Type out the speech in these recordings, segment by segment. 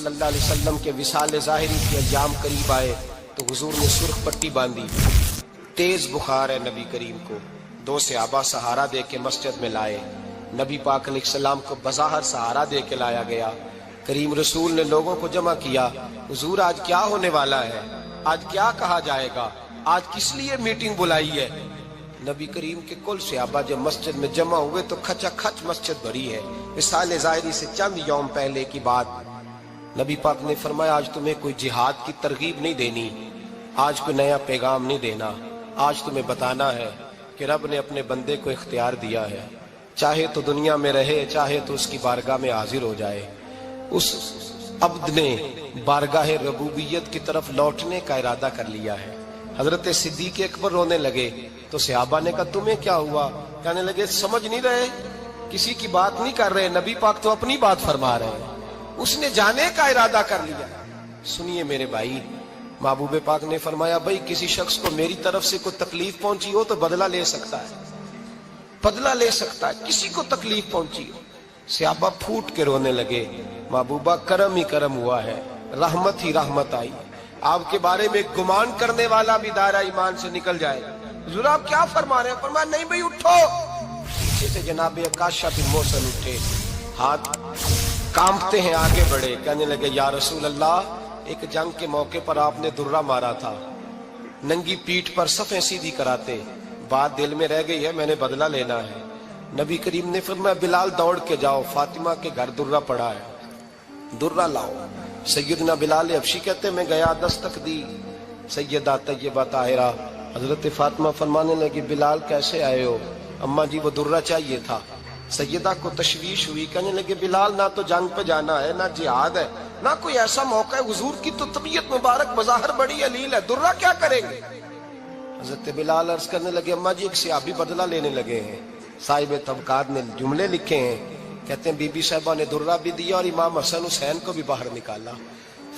صلی اللہ علیہ وسلم کے وصال ظاہری کے ایام قریب آئے تو حضور نے سرخ پٹی باندھی، تیز بخار ہے نبی کریم کو، دو صحابہ سہارا دے کے مسجد میں لائے، نبی پاک علیہ السلام کو بظاہر سہارا دے کے لایا گیا۔ کریم رسول نے لوگوں کو جمع کیا، حضور آج کیا ہونے والا ہے، آج کیا کہا جائے گا، آج کس لیے میٹنگ بلائی ہے؟ نبی کریم کے کل صحابہ جب مسجد میں جمع ہوئے تو کھچا کھچ مسجد بھری ہے۔ وصال ظاہری سے چند یوم پہلے کی بات، نبی پاک نے فرمایا آج تمہیں کوئی جہاد کی ترغیب نہیں دینی، آج کوئی نیا پیغام نہیں دینا، آج تمہیں بتانا ہے کہ رب نے اپنے بندے کو اختیار دیا ہے، چاہے تو دنیا میں رہے، چاہے تو اس کی بارگاہ میں حاضر ہو جائے۔ اس عبد نے بارگاہ ربوبیت کی طرف لوٹنے کا ارادہ کر لیا ہے۔ حضرت صدیق اکبر رونے لگے تو صحابہ نے کہا تمہیں کیا ہوا؟ کہنے لگے سمجھ نہیں رہے، کسی کی بات نہیں کر رہے، نبی پاک تو اپنی بات فرما رہے ہیں، اس نے جانے کا ارادہ کر لیا۔ سنیے میرے بھائی، محبوب پاک نے فرمایا بھائی کسی شخص کو میری طرف سے کوئی تکلیف پہنچی ہو تو بدلہ لے سکتا ہے، بدلہ لے سکتا ہے، کسی کو تکلیف پہنچی ہو۔ صحابہ پھوٹ کے رونے لگے، محبوبہ کرم ہی کرم ہوا ہے، رحمت ہی رحمت آئی، آپ کے بارے میں گمان کرنے والا بھی دائرہ ایمان سے نکل جائے گا۔ حضور آپ کیا فرما رہے ہیں؟ فرمایا نہیں بھئی اٹھو۔ پیچھے سے جناب عکاشہ بن محصن اٹھے، ہاتھ کانپتے ہیں، آگے بڑھے، کہنے لگے یا رسول اللہ، ایک جنگ کے موقع پر آپ نے درہ مارا تھا، ننگی پیٹھ پر صفیں سیدھی کراتے، بات دل میں رہ گئی ہے، میں نے بدلہ لینا ہے۔ نبی کریم نے فرمایا بلال دوڑ کے جاؤ، فاطمہ کے گھر درہ پڑا ہے، درہ لاؤ۔ سیدنا بلال حبشی کہتے میں گیا، دستک دی، سیدہ طیبہ طاہرہ حضرت فاطمہ فرمانے لگی بلال کیسے آئے ہو؟ اماں جی وہ درہ چاہیے تھا۔ سیدہ کو تشویش ہوئی، کہنے لگے بلال نہ تو جنگ پہ جانا ہے، نہ جہاد ہے، نہ کوئی ایسا موقع ہے، حضور کی تو طبیعت مبارک بظاہر بڑی علیل ہے، درہ کیا کریں گے؟ حضرت بلال عرض کرنے لگے اماں جی ایک صحابی بدلہ لینے لگے ہیں، صاحب طبقات نے جملے لکھے ہیں، کہتے ہیں بی بی صاحبہ نے درہ بھی دیا اور امام حسن حسین کو بھی باہر نکالا۔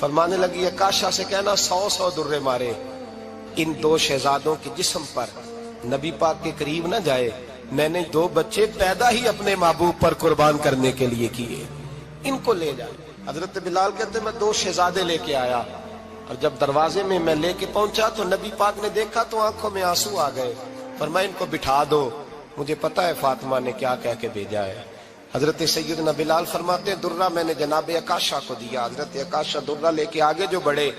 فرمانے لگی عکاشہ سے کہنا 100 درے مارے، ان دو شہزادوں کے جسم پر نبی پاک کے قریب نہ جائے، میں نے 2 بچے پیدا ہی اپنے محبوب پر قربان کرنے کے لیے کیے، ان کو لے جائے۔ حضرت بلال کہتے میں 2 شہزادے لے کے آیا، اور جب دروازے میں میں لے کے پہنچا تو نبی پاک نے دیکھا تو آنکھوں میں آنسو آ گئے، فرمایا ان کو بٹھا دو، مجھے پتا ہے فاطمہ نے کیا کہہ کے بھیجا ہے۔ حضرت سیدنا بلال فرماتے ہیں درہ میں نے جناب عکاشہ کو دیا، حضرت عکاشہ درہ لے کے آگے جو بڑھے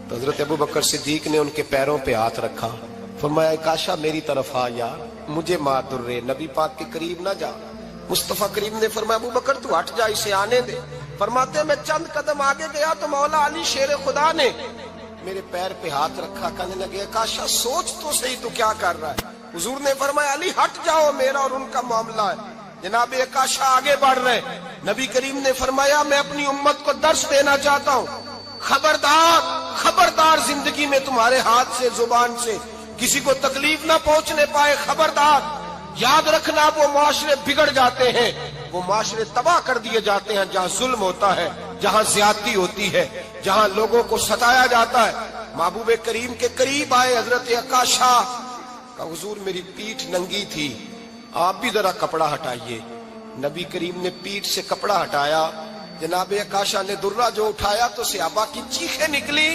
تو حضرت ابوبکر صدیق نے ان کے پیروں پہ ہاتھ رکھا، فرمایا عکاشہ میری طرف آ یار، مجھے مار درے، نبی پاک کے قریب نہ جا۔ مصطفیٰ کریم نے فرمایا ابوبکر تو ہٹ جا، اسے آنے دے۔ فرماتے ہیں میں چند قدم آگے گیا تو مولا علی شیر خدا نے میرے پیر پہ ہاتھ رکھا، کہنے لگے عکاشہ سوچ تو صحیح تو کیا کر رہا ہے؟ حضور نے فرمایا علی ہٹ جاؤ، میرا اور ان کا معاملہ ہے۔ جناب عکاشہ آگے بڑھ رہے، نبی کریم نے فرمایا میں اپنی امت کو درس دینا چاہتا ہوں، خبردار خبردار زندگی میں تمہارے ہاتھ سے زبان سے کسی کو تکلیف نہ پہنچنے پائے، خبردار یاد رکھنا وہ معاشرے بگڑ جاتے ہیں، وہ معاشرے تباہ کر دیے جاتے ہیں جہاں ظلم ہوتا ہے، جہاں زیادتی ہوتی ہے، جہاں لوگوں کو ستایا جاتا ہے۔ محبوب کریم کے قریب آئے حضرت عکاشہ، کہا حضور میری پیٹھ ننگی تھی، آپ بھی ذرا کپڑا ہٹائیے۔ نبی کریم نے پیٹھ سے کپڑا ہٹایا، جناب عکاشہ نے درہ جو اٹھایا تو صحابہ کی چیخیں نکلی،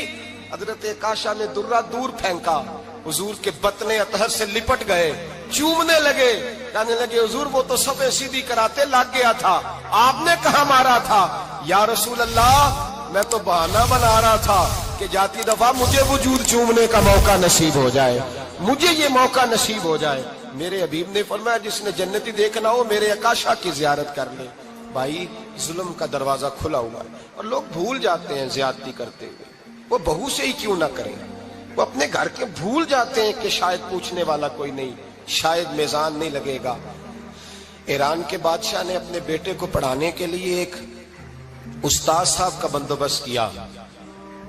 حضرت عکاشہ نے درہ دور پھینکا، حضور کے بطن اطہر سے لپٹ گئے، چومنے لگے، کہنے لگے حضور وہ تو صفیں سیدھی کراتے لگ گیا تھا، آپ نے کہاں مارا تھا؟ یا رسول اللہ میں تو بہانہ بنا رہا تھا کہ جاتی دفعہ مجھے وجود چومنے کا موقع نصیب ہو جائے، مجھے یہ موقع نصیب ہو جائے۔ میرے حبیب نے فرمایا جس نے جنتی دیکھنا ہو میرے عکاشہ کی زیارت کر لے۔ بھائی ظلم کا دروازہ کھلا ہوا ہے اور لوگ بھول جاتے ہیں زیادتی کرتے ہوئے، وہ بہو سے ہی کیوں نہ کریں، وہ اپنے گھر کے بھول جاتے ہیں کہ شاید پوچھنے والا کوئی نہیں، شاید میزان نہیں لگے گا۔ ایران کے بادشاہ نے اپنے بیٹے کو پڑھانے کے لیے ایک استاد صاحب کا بندوبست کیا۔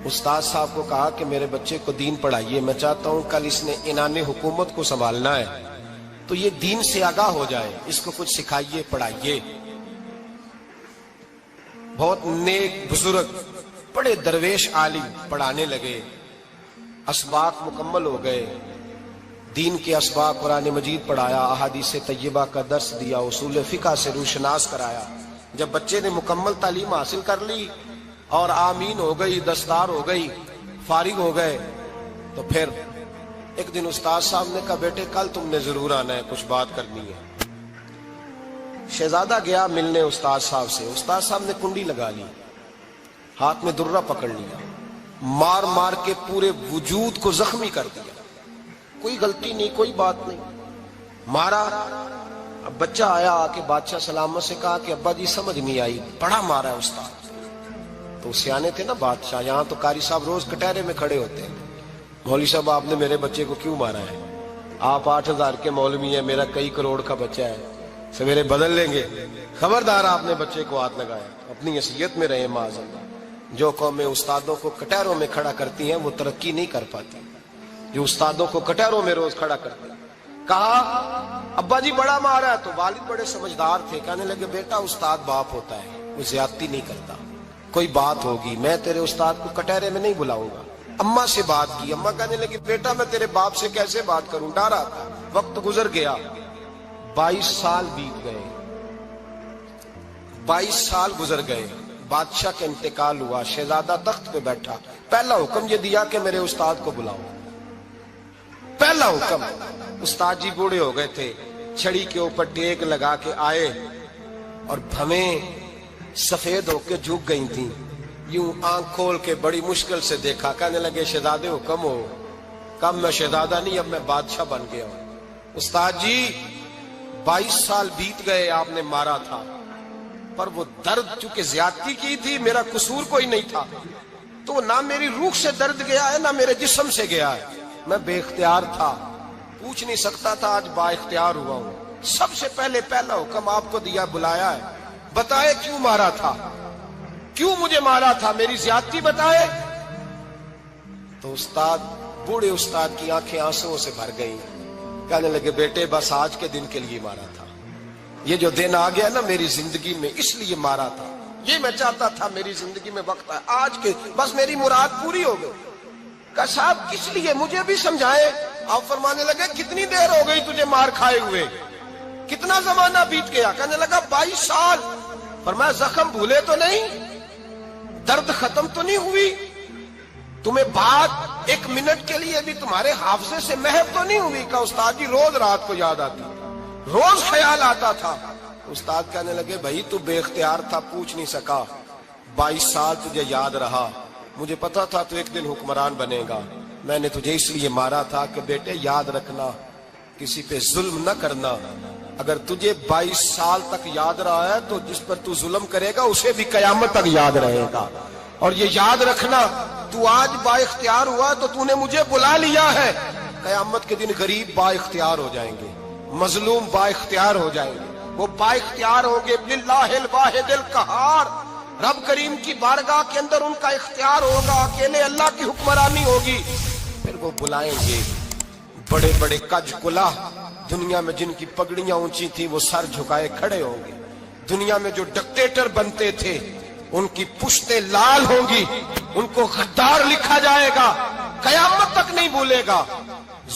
استاد صاحب کو کہا کہ میرے بچے کو دین پڑھائیے، میں چاہتا ہوں کل اس نے عنان حکومت کو سنبھالنا ہے تو یہ دین سے آگاہ ہو جائے، اس کو کچھ سکھائیے پڑھائیے۔ بہت نیک بزرگ بڑے درویش عالم پڑھانے لگے، اسباق مکمل ہو گئے، دین کے اسباق قرآن مجید پڑھایا، احادیث طیبہ کا درس دیا، اصول فقہ سے روشناس کرایا۔ جب بچے نے مکمل تعلیم حاصل کر لی اور آمین ہو گئی، دستار ہو گئی، فارغ ہو گئے، تو پھر ایک دن استاد صاحب نے کہا بیٹے کل تم نے ضرور آنا ہے، کچھ بات کرنی ہے۔ شہزادہ گیا ملنے استاد صاحب سے، استاد صاحب نے کنڈی لگا لی، ہاتھ میں درہ پکڑ لیا، مار مار کے پورے وجود کو زخمی کر دیا، کوئی غلطی نہیں، کوئی بات نہیں، مارا۔ اب بچہ آیا آ کے بادشاہ سلامت سے کہا کہ ابا جی سمجھ نہیں آئی، بڑا مارا ہے استاد۔ تو سیانے تھے نا بادشاہ، یہاں تو قاری صاحب روز کٹہرے میں کھڑے ہوتے ہیں، مولوی صاحب آپ نے میرے بچے کو کیوں مارا ہے؟ آپ 8,000 کے مولوی ہیں، میرا کئی کروڑ کا بچہ ہے، سویرے بدل لیں گے، خبردار آپ نے بچے کو ہاتھ لگایا، اپنی حیثیت میں رہے معاذ اللہ۔ جو قومیں استادوں کو کٹہروں میں کھڑا کرتی ہیں وہ ترقی نہیں کر پاتی، جو استادوں کو کٹہروں میں روز کھڑا کرتے ہیں۔ کہا ابا جی بڑا مارا ہے، تو والد بڑے سمجھدار تھے، کہنے لگے بیٹا استاد باپ ہوتا ہے، وہ زیادتی نہیں کرتا، کوئی بات ہوگی میں تیرے استاد کو کٹہرے میں نہیں بلاؤں گا۔ اماں سے بات کی، اماں کہنے لگی بیٹا میں تیرے باپ سے کیسے بات کروں، ڈرا تھا۔ وقت گزر گیا، 22 سال بیت گئے، 22 سال گزر گئے، بادشاہ کا انتقال ہوا، شہزادہ تخت پہ بیٹھا، پہلا حکم یہ دیا کہ میرے استاد کو بلاؤ، پہلا حکم۔ استاد جی بوڑھے ہو گئے تھے، چھڑی کے اوپر ٹیک لگا کے آئے اور بھویں سفید ہو کے جھک گئی تھیں، یوں آنکھ کھول کے بڑی مشکل سے دیکھا، کہنے لگے شہزادے حکم ہو۔ کم میں شہزادہ نہیں، اب میں بادشاہ بن گیا ہوں۔ استاد جی 22 سال بیت گئے، آپ نے مارا تھا، پر وہ درد چونکہ زیادتی کی تھی، میرا قصور کوئی نہیں تھا، تو نہ میری روح سے درد گیا ہے نہ میرے جسم سے گیا ہے، میں بے اختیار تھا، پوچھ نہیں سکتا تھا، آج با اختیار ہوا ہوں۔ سب سے پہلے پہلا حکم آپ کو دیا، بلایا ہے، بتائے کیوں مارا تھا، کیوں مجھے مارا تھا، میری زیادتی بتائے۔ تو استاد، بوڑھے استاد کی آنکھیں آنسوؤں سے بھر گئیں، کہنے لگے بیٹے بس آج کے دن کے لیے مارا تھا، یہ جو دن آ گیا نا میری زندگی میں اس لیے مارا تھا، یہ میں چاہتا تھا میری زندگی میں وقت ہے، آج کے بس میری مراد پوری ہو گئی۔ کہا صاحب کس لیے، مجھے بھی سمجھائے۔ آپ فرمانے لگے کتنی دیر ہو گئی تجھے مار کھائے ہوئے، کتنا زمانہ بیت گیا؟ کہنے لگا 22 سال۔ فرمایا زخم بھولے تو نہیں، درد ختم تو نہیں ہوئی، تمہیں بات ایک منٹ کے لیے بھی تمہارے حافظے سے محو تو نہیں ہوئی؟ کہ استاد جی روز رات کو یاد آتی، روز خیال آتا تھا۔ استاد کہنے لگے بھائی تو بے اختیار تھا، پوچھ نہیں سکا، 22 سال تجھے یاد رہا، مجھے پتا تھا تو ایک دن حکمران بنے گا، میں نے تجھے اس لیے مارا تھا کہ بیٹے یاد رکھنا، کسی پہ ظلم نہ کرنا، اگر تجھے 22 سال تک یاد رہا ہے تو جس پر تو ظلم کرے گا اسے بھی قیامت تک یاد رہے گا، اور یہ یاد رکھنا تو آج با اختیار ہوا تو تو نے مجھے بلا لیا ہے، قیامت کے دن غریب با اختیار ہو جائیں گے، مظلوم با اختیار ہو جائیں گے، وہ با اختیار ہوں گے للہ الواحد القہار، رب کریم کی بارگاہ کے اندر ان کا اختیار ہوگا، اکیلے اللہ کی حکمرانی ہوگی، پھر وہ بلائیں گے بڑے بڑے کج کلا، دنیا میں جن کی پگڑیاں اونچی تھی وہ سر جھکائے کھڑے ہوں گے، دنیا میں جو ڈکٹیٹر بنتے تھے ان کی پشتیں لال ہوں گی، ان کو غدار لکھا جائے گا، قیامت تک نہیں بھولے گا۔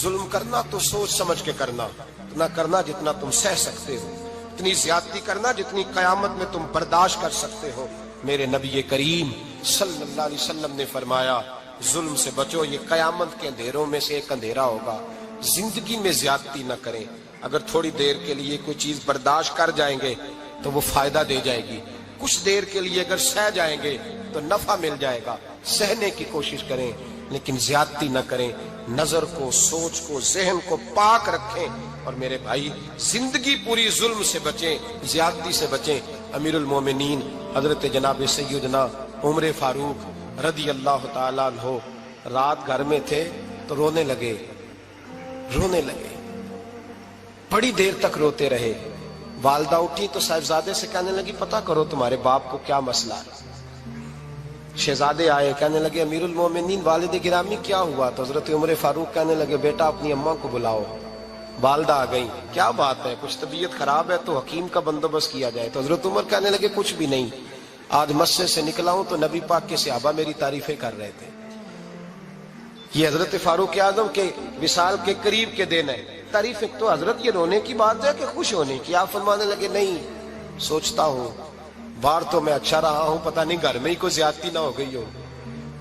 ظلم کرنا تو سوچ سمجھ کے کرنا، اتنا کرنا جتنا تم سہ سکتے ہو، اتنی زیادتی کرنا جتنی قیامت میں تم برداشت کر سکتے ہو۔ میرے نبی کریم صلی اللہ علیہ وسلم نے فرمایا ظلم سے بچو، یہ قیامت کے اندھیروں میں سے ایک اندھیرا ہوگا، زندگی میں زیادتی نہ کریں، اگر تھوڑی دیر کے لیے کوئی چیز برداشت کر جائیں گے تو وہ فائدہ دے جائے گی، کچھ دیر کے لیے اگر سہ جائیں گے تو نفع مل جائے گا، سہنے کی کوشش کریں لیکن زیادتی نہ کریں، نظر کو، سوچ کو، ذہن کو پاک رکھیں، اور میرے بھائی زندگی پوری ظلم سے بچیں، زیادتی سے بچیں۔ امیر المومنین حضرت جناب سیدنا عمر فاروق رضی اللہ تعالیٰ عنہ رات گھر میں تھے تو رونے لگے، بڑی دیر تک روتے رہے، والدہ اٹھی تو صاحبزادے سے کہنے لگی پتہ کرو تمہارے باپ کو کیا مسئلہ ہے۔ شہزادے آئے، کہنے لگے امیر المومنین والد گرامی کیا ہوا؟ تو حضرت عمر فاروق کہنے لگے بیٹا اپنی اماں کو بلاؤ۔ والدہ آ گئی، کیا بات ہے، کچھ طبیعت خراب ہے تو حکیم کا بندوبست کیا جائے۔ تو حضرت عمر کہنے لگے کچھ بھی نہیں، آج مسجد سے نکلا ہوں تو نبی پاک کے صحابہ میری تعریفیں کر رہے تھے۔ یہ حضرت فاروق اعظم کے وصال کے قریب کے دن ہے، تعریفیں تو حضرت یہ رونے کی بات ہے کہ خوش ہونے کی؟ آپ فرمانے لگے نہیں، سوچتا ہوں باہر تو میں اچھا رہا ہوں، پتہ نہیں گھر میں ہی کوئی زیادتی نہ ہو گئی ہو،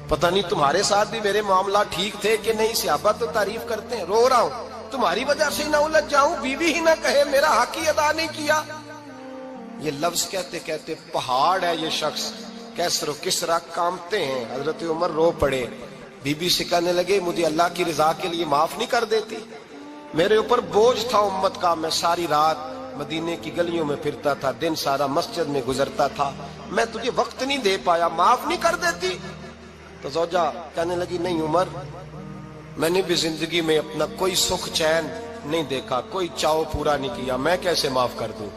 پتہ نہیں تمہارے ساتھ بھی میرے معاملات ٹھیک تھے کہ نہیں۔ صحابہ تو تعریف کرتے ہیں، رو رہا ہوں تمہاری وجہ سے نہ الجھ جاؤں، بیوی ہی نہ کہے میرا حق ہی ادا نہیں کیا۔ یہ لفظ کہتے کہتے پہاڑ ہے یہ شخص، کیسر و کسرا کامتے ہیں۔ حضرت عمر رو پڑے، بی بی سے کہنے لگے مجھے اللہ کی رضا کے لیے معاف نہیں کر دیتی؟ میرے اوپر بوجھ تھا امت کا، میں ساری رات مدینے کی گلیوں میں پھرتا تھا، دن سارا مسجد میں گزرتا تھا، میں تجھے وقت نہیں دے پایا، معاف نہیں کر دیتی؟ تو زوجہ کہنے لگی نہیں عمر، میں نے بھی زندگی میں اپنا کوئی سکھ چین نہیں دیکھا، کوئی چاؤ پورا نہیں کیا، میں کیسے معاف کر دوں،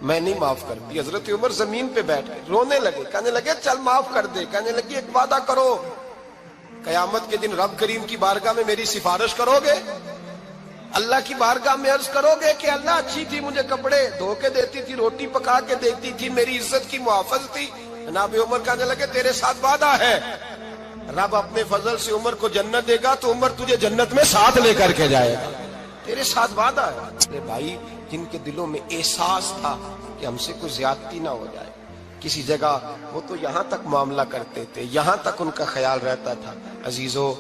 میں نہیں معاف کرتی۔ حضرت عمر زمین پہ بیٹھ گئے، رونے لگے، کہنے لگے چل معاف کر دے۔ کہنے لگی ایک وعدہ کرو، قیامت کے دن رب کریم کی بارگاہ میں میری سفارش کرو گے؟ اللہ کی بارگاہ میں عرض کرو گے کہ اللہ اچھی تھی، مجھے کپڑے دھو کے دیتی تھی، روٹی پکا کے دیتی تھی، میری عزت کی محافظ تھی؟ جناب عمر کہنے لگے تیرے ساتھ وعدہ ہے، رب اپنے فضل سے عمر کو جنت دے گا تو عمر تجھے جنت میں ساتھ لے کر کے جائے گا، تیرے ساتھ وعدہ ہے۔ میرے بھائی جن کے دلوں میں احساس تھا کہ ہم سے کوئی زیادتی نہ ہو جائے کسی جگہ، وہ تو یہاں تک معاملہ کرتے تھے، یہاں تک ان کا خیال رہتا تھا۔ عزیزو